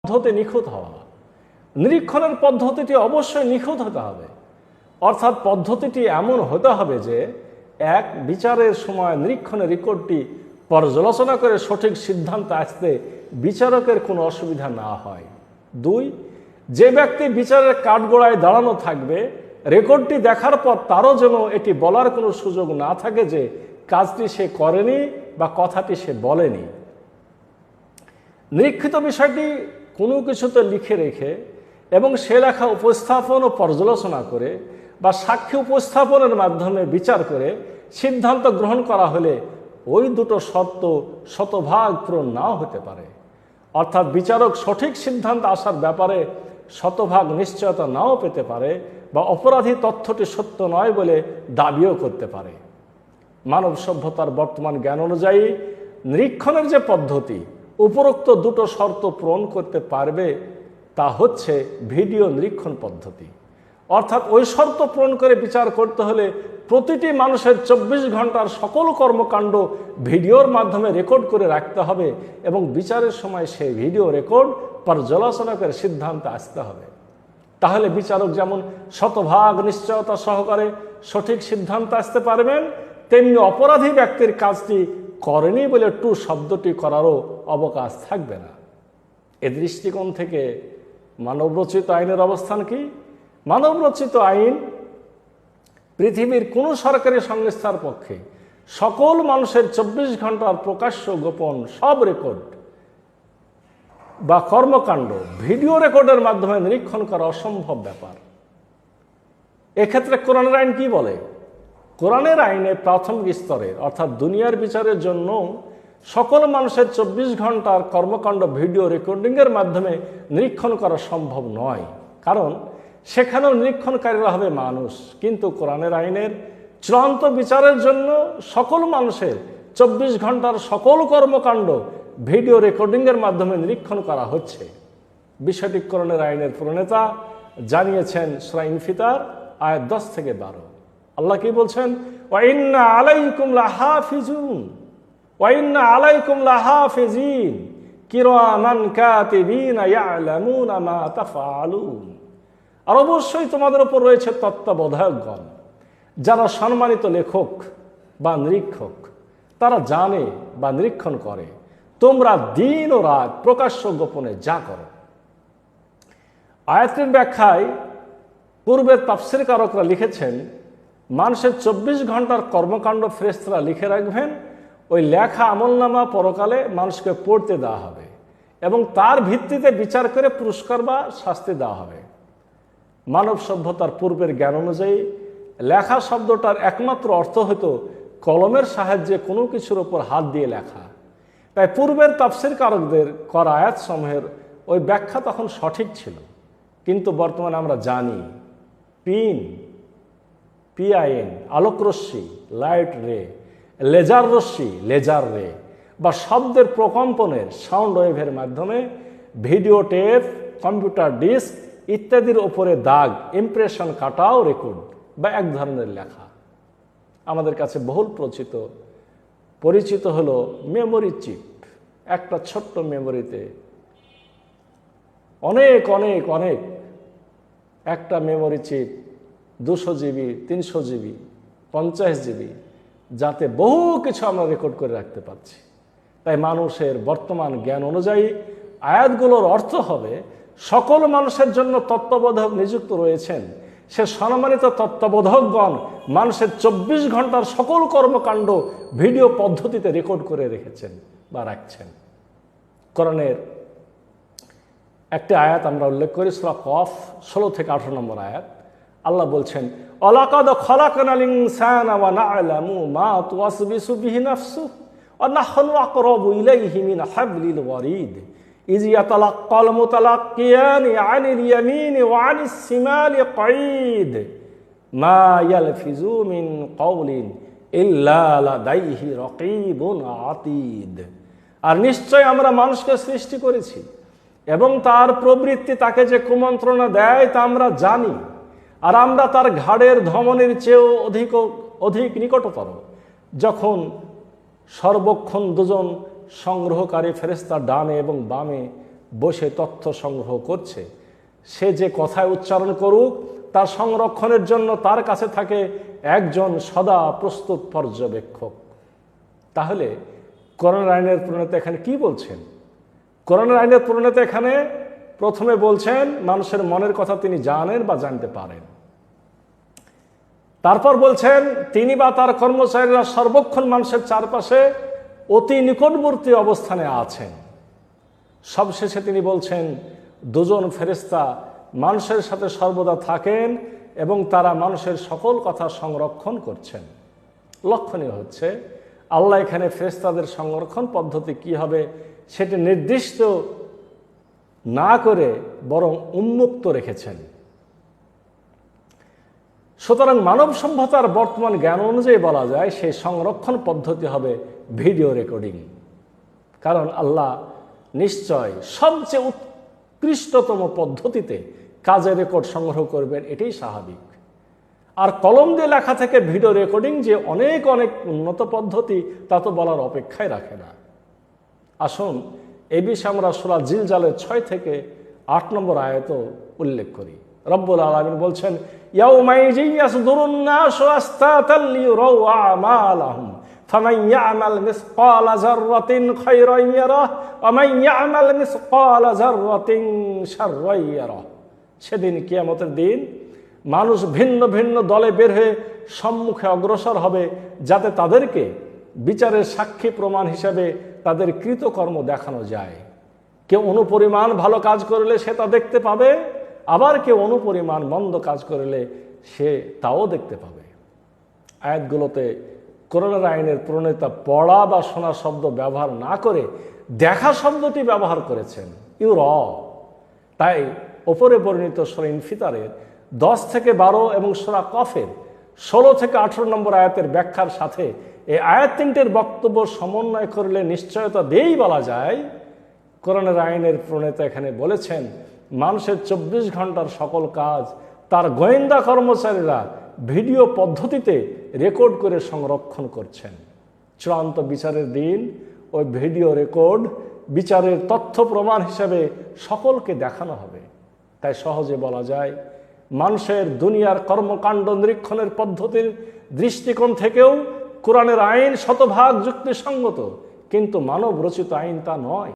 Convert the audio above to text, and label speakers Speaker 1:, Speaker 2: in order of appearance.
Speaker 1: পদ্ধতি নিখুঁত হওয়া। নিরীক্ষণের পদ্ধতিটি অবশ্যই নিখুঁত হতে হবে, অর্থাৎ পদ্ধতিটি এমন হতে হবে যে এক, বিচারের সময় নিরীক্ষণের রেকর্ডটি পর্যালোচনা করে সঠিক সিদ্ধান্তে আসতে বিচারকের কোনো অসুবিধা না হয়। দুই, যে ব্যক্তি বিচারের কাঠগড়ায় দাঁড়ানো থাকবে রেকর্ডটি দেখার পর তারও যেন এটি বলার কোনো সুযোগ না থাকে যে কাজটি সে করেনি বা কথাটি সে বলেনি। নিরীক্ষিত বিষয়টি কোনো কিছুতে লিখে রেখে এবং সে লেখা উপস্থাপন ও পর্যালোচনা করে বা সাক্ষী উপস্থাপনের মাধ্যমে বিচার করে সিদ্ধান্ত গ্রহণ করা হলে ওই দুটো শর্ত শতভাগ পূরণ নাও হতে পারে। অর্থাৎ বিচারক সঠিক সিদ্ধান্ত আসার ব্যাপারে শতভাগ নিশ্চয়তা নাও পেতে পারে বা অপরাধী তথ্যটি সত্য নয় বলে দাবিও করতে পারে। মানব সভ্যতার বর্তমান জ্ঞান অনুযায়ী নিরীক্ষণের যে পদ্ধতি উপরোক্ত দুটো শর্ত পূরণ করতে পারবে তা হচ্ছে ভিডিও নিরীক্ষণ পদ্ধতি। অর্থাৎ ওই শর্ত পূরণ করে বিচার করতে হলে প্রতিটি মানুষের 24 ঘন্টার সকল কর্মকাণ্ড ভিডিওর মাধ্যমে রেকর্ড করে রাখতে হবে এবং বিচারের সময় সেই ভিডিও রেকর্ড পর্যালোচনা করে সিদ্ধান্তে আসতে হবে। তাহলে বিচারক যেমন শতভাগ নিশ্চয়তা সহকারে সঠিক সিদ্ধান্তে আসতে পারবেন, তেমনি অপরাধী ব্যক্তির কাজটি করেনি বলে টু শব্দটি করারও অবকাশ থাকবে না। এ দৃষ্টিকোণ থেকে মানবরচিত আইনের অবস্থান কি? মানবরচিত আইন পৃথিবীর কোনো সরকারি সংস্থার পক্ষে সকল মানুষের 24 ঘন্টার প্রকাশ্য গোপন সব রেকর্ড বা কর্মকাণ্ড ভিডিও রেকর্ডের মাধ্যমে নিরীক্ষণ করা অসম্ভব ব্যাপার। এক্ষেত্রে কোরআনের আইন কি বলে? কোরআনের আইনে প্রাথমিক স্তরের অর্থাৎ দুনিয়ার বিচারের জন্য সকল মানুষের 24 ঘন্টার কর্মকাণ্ড ভিডিও রেকর্ডিংয়ের মাধ্যমে নিরীক্ষণ করা সম্ভব নয়, কারণ সেখানেও নিরীক্ষণকারীরা হবে মানুষ। কিন্তু কোরআনের আইনের চূড়ান্ত বিচারের জন্য সকল মানুষের 24 ঘন্টার সকল কর্মকাণ্ড ভিডিও রেকর্ডিংয়ের মাধ্যমে নিরীক্ষণ করা হচ্ছে। বিষয়টি কোরআনের আইনের প্রণেতা জানিয়েছেন সূরা ইনফিতার আয়াত 10 থেকে 12। আল্লাহ কি বলছেন? ওয়া ইন্না আলাইকুম লাহাফিজুন ওয়া ইন্না আলাইকুম লাহাফিজিন কিরামান কাতিবিনা ইয়ালামুনা মা তাফআলুন। আর অবশ্যই তোমাদের উপর রয়েছে তত্ত্বাবধায়কগণ, যারা সম্মানিত লেখক বা নিরীক্ষক, তারা জানে বা নিরীক্ষণ করে তোমরা দিন ও রাত প্রকাশ্য গোপনে যা করো। আয়াতের ব্যাখ্যায় পূর্বের তাফসীরকারকরা লিখেছেন, মানুষের 24 ঘন্টার কর্মকাণ্ড ফেরেশতারা লিখে রাখবেন। ওই লেখা আমলনামা পরকালে মানুষকে পড়তে দেওয়া হবে এবং তার ভিত্তিতে বিচার করে পুরস্কার বা শাস্তি দেওয়া হবে। মানব সভ্যতার পূর্বের জ্ঞান অনুযায়ী লেখা শব্দটার একমাত্র অর্থ হতো কলমের সাহায্যে কোনো কিছুর ওপর হাত দিয়ে লেখা। তাই পূর্বের তাফসীরকারকদের করা আয়াত সমূহের ওই ব্যাখ্যা তখন সঠিক ছিল। কিন্তু বর্তমানে আমরা জানি PIN আলোকরশ্মি লাইট রে, লেজার রশ্মি লেজার রে বা শব্দের প্রকম্পনের সাউন্ড ওয়েভের মাধ্যমে ভিডিও টেপ, কম্পিউটার ডিস্ক ইত্যাদির ওপরে দাগ, ইমপ্রেশন কাটাও রেকর্ড বা এক ধরনের লেখা। আমাদের কাছে বহুল পরিচিত হলো মেমোরি চিপ। একটা ছোট্ট মেমোরিতে অনেক অনেক অনেক একটা memory chip 200 GB, 300 GB, 50 GB, যাতে বহু কিছু আমরা রেকর্ড করে রাখতে পারছি। তাই মানুষের বর্তমান জ্ঞান অনুযায়ী আয়াতগুলোর অর্থ হবে সকল মানুষের জন্য তত্ত্বাবধায়ক নিযুক্ত রয়েছেন। সে সম্মানিত তত্ত্বাবধায়কগণ মানুষের 24 ঘন্টার সকল কর্মকাণ্ড ভিডিও পদ্ধতিতে রেকর্ড করে রেখেছেন বা রাখছেন। কোরআনের একটি আয়াত আমরা উল্লেখ করি, সূরা কফ 16 থেকে 18 নম্বর আয়াত। আল্লাহ বলছেন, ওয়ালাকাদ খালাকনাল ইনসানা ওয়া না'লামু মা তুওয়াসবিসু বিহি নাফসুহু ওয়া নাহনু আকরাবু ইলাইহি মিন হাবলিল ওয়ারিদ ইয ইয়াতালাক্কাল মুতালাক্কিয়ানি আনিল ইয়ামিনি ওয়া আনিস শিমালি কাঈদ মা ইয়ালফিজু মিন কাওলিন ইল্লা লাদাইহি রাকীবুন আতীদ। আর নিশ্চয় আমরা মানুষকে সৃষ্টি করেছি এবং তার প্রবৃত্তি তাকে যে কুমন্ত্রণা দেয় তা আমরা জানি, আর আমরা তার ঘাড়ের ধমনীর চেয়েও অধিক নিকটতর। যখন সর্বক্ষণ দুজন সংগ্রহকারী ফেরেশতা ডানে এবং বামে বসে তথ্য সংগ্রহ করছে। সে যে কথায় উচ্চারণ করুক তার সংরক্ষণের জন্য তার কাছে থাকে একজন সদা প্রস্তুত পর্যবেক্ষক। তাহলে কোরআনের আইনের প্রণেতা এখানে কি বলছেন? কোরআনের আইনের প্রণেতা এখানে প্রথমে বলছেন মানুষের মনের কথা তিনি জানেন বা জানতে পারেন। তারপর বলছেন তিনি বা তার কর্মচারীরা সর্বক্ষণ মানুষের চারপাশে অতি নিকটবর্তী অবস্থানে আছেন। সবশেষে তিনি বলছেন দুজন ফেরেশতা মানুষের সাথে সর্বদা থাকেন এবং তারা মানুষের সকল কথা সংরক্ষণ করছেন। লক্ষণীয় হচ্ছে আল্লাহ এখানে ফেরেশতাদের সংরক্ষণ পদ্ধতি কি হবে সেটি নির্দিষ্ট না করে বরং উন্মুক্ত রেখেছেন। সুতরাং মানব সভ্যতার বর্তমান জ্ঞান অনুযায়ী বলা যায় সেই সংরক্ষণ পদ্ধতি হবে ভিডিও রেকর্ডিং। কারণ আল্লাহ নিশ্চয় সবচেয়ে উৎকৃষ্টতম পদ্ধতিতে কাজের রেকর্ড সংগ্রহ করবেন, এটাই স্বাভাবিক। আর কলম দিয়ে লেখা থেকে ভিডিও রেকর্ডিং যে অনেক অনেক উন্নত পদ্ধতি তা তো বলার অপেক্ষায় রাখে না। আসুন এ বিষয়ে আমরা সূরা জিলজালের 6 থেকে 8 নম্বর আয়াত উল্লেখ করি। রব্বুল আলামিন বলছেন ইয়াউমাইযিন ইয়াসদুরুন নাসু আশতাতান লিয়ারাউ আমালাহুম ফামান ইয়ামাল মিসকালা যাররাতিন খায়রান ইয়ারাহ ওয়া মান ইয়ামাল মিসকালা যাররাতিন শাররান ইয়ারাহ। সেদিন কিয়ামতের দিন মানুষ ভিন্ন ভিন্ন দলে বের হয়ে সম্মুখে অগ্রসর হবে যাতে তাদেরকে বিচারের সাক্ষী প্রমাণ হিসাবে তাদের কৃতকর্ম দেখানো যায়। কেউ অনুপরিমাণ ভালো কাজ করলে সে তা দেখতে পাবে, আবার কেউ অনুপরিমাণ মন্দ কাজ করলে সে তাও দেখতে পাবে। আয়াতগুলোতে কোরআনের আইনের প্রণেতা পড়া বা শোনা শব্দ ব্যবহার না করে দেখা শব্দটি ব্যবহার করেছেন, ইউর। তাই ওপরে বর্ণিত সূরা ইনফিতারের 10 থেকে 12 এবং সূরা কফের 16 থেকে 18 নম্বর আয়াতের ব্যাখ্যার সাথে এই আয়াত তিনটের বক্তব্য সমন্বয় করলে নিশ্চয়তা দিয়েই বলা যায় কোরআনের আইনের প্রণেতা এখানে বলেছেন মানুষের 24 ঘন্টার সকল কাজ তার গোয়েন্দা কর্মচারীরা ভিডিও পদ্ধতিতে রেকর্ড করে সংরক্ষণ করছেন। চূড়ান্ত বিচারের দিন ওই ভিডিও রেকর্ড বিচারের তথ্য প্রমাণ হিসেবে সকলকে দেখানো হবে। তাই সহজে বলা যায় মানুষের দুনিয়ার কর্মকাণ্ড নিরীক্ষণের পদ্ধতির দৃষ্টিকোণ থেকেও কোরআনের আইন শতভাগ যুক্তিসঙ্গত, কিন্তু মানব রচিত আইন তা নয়।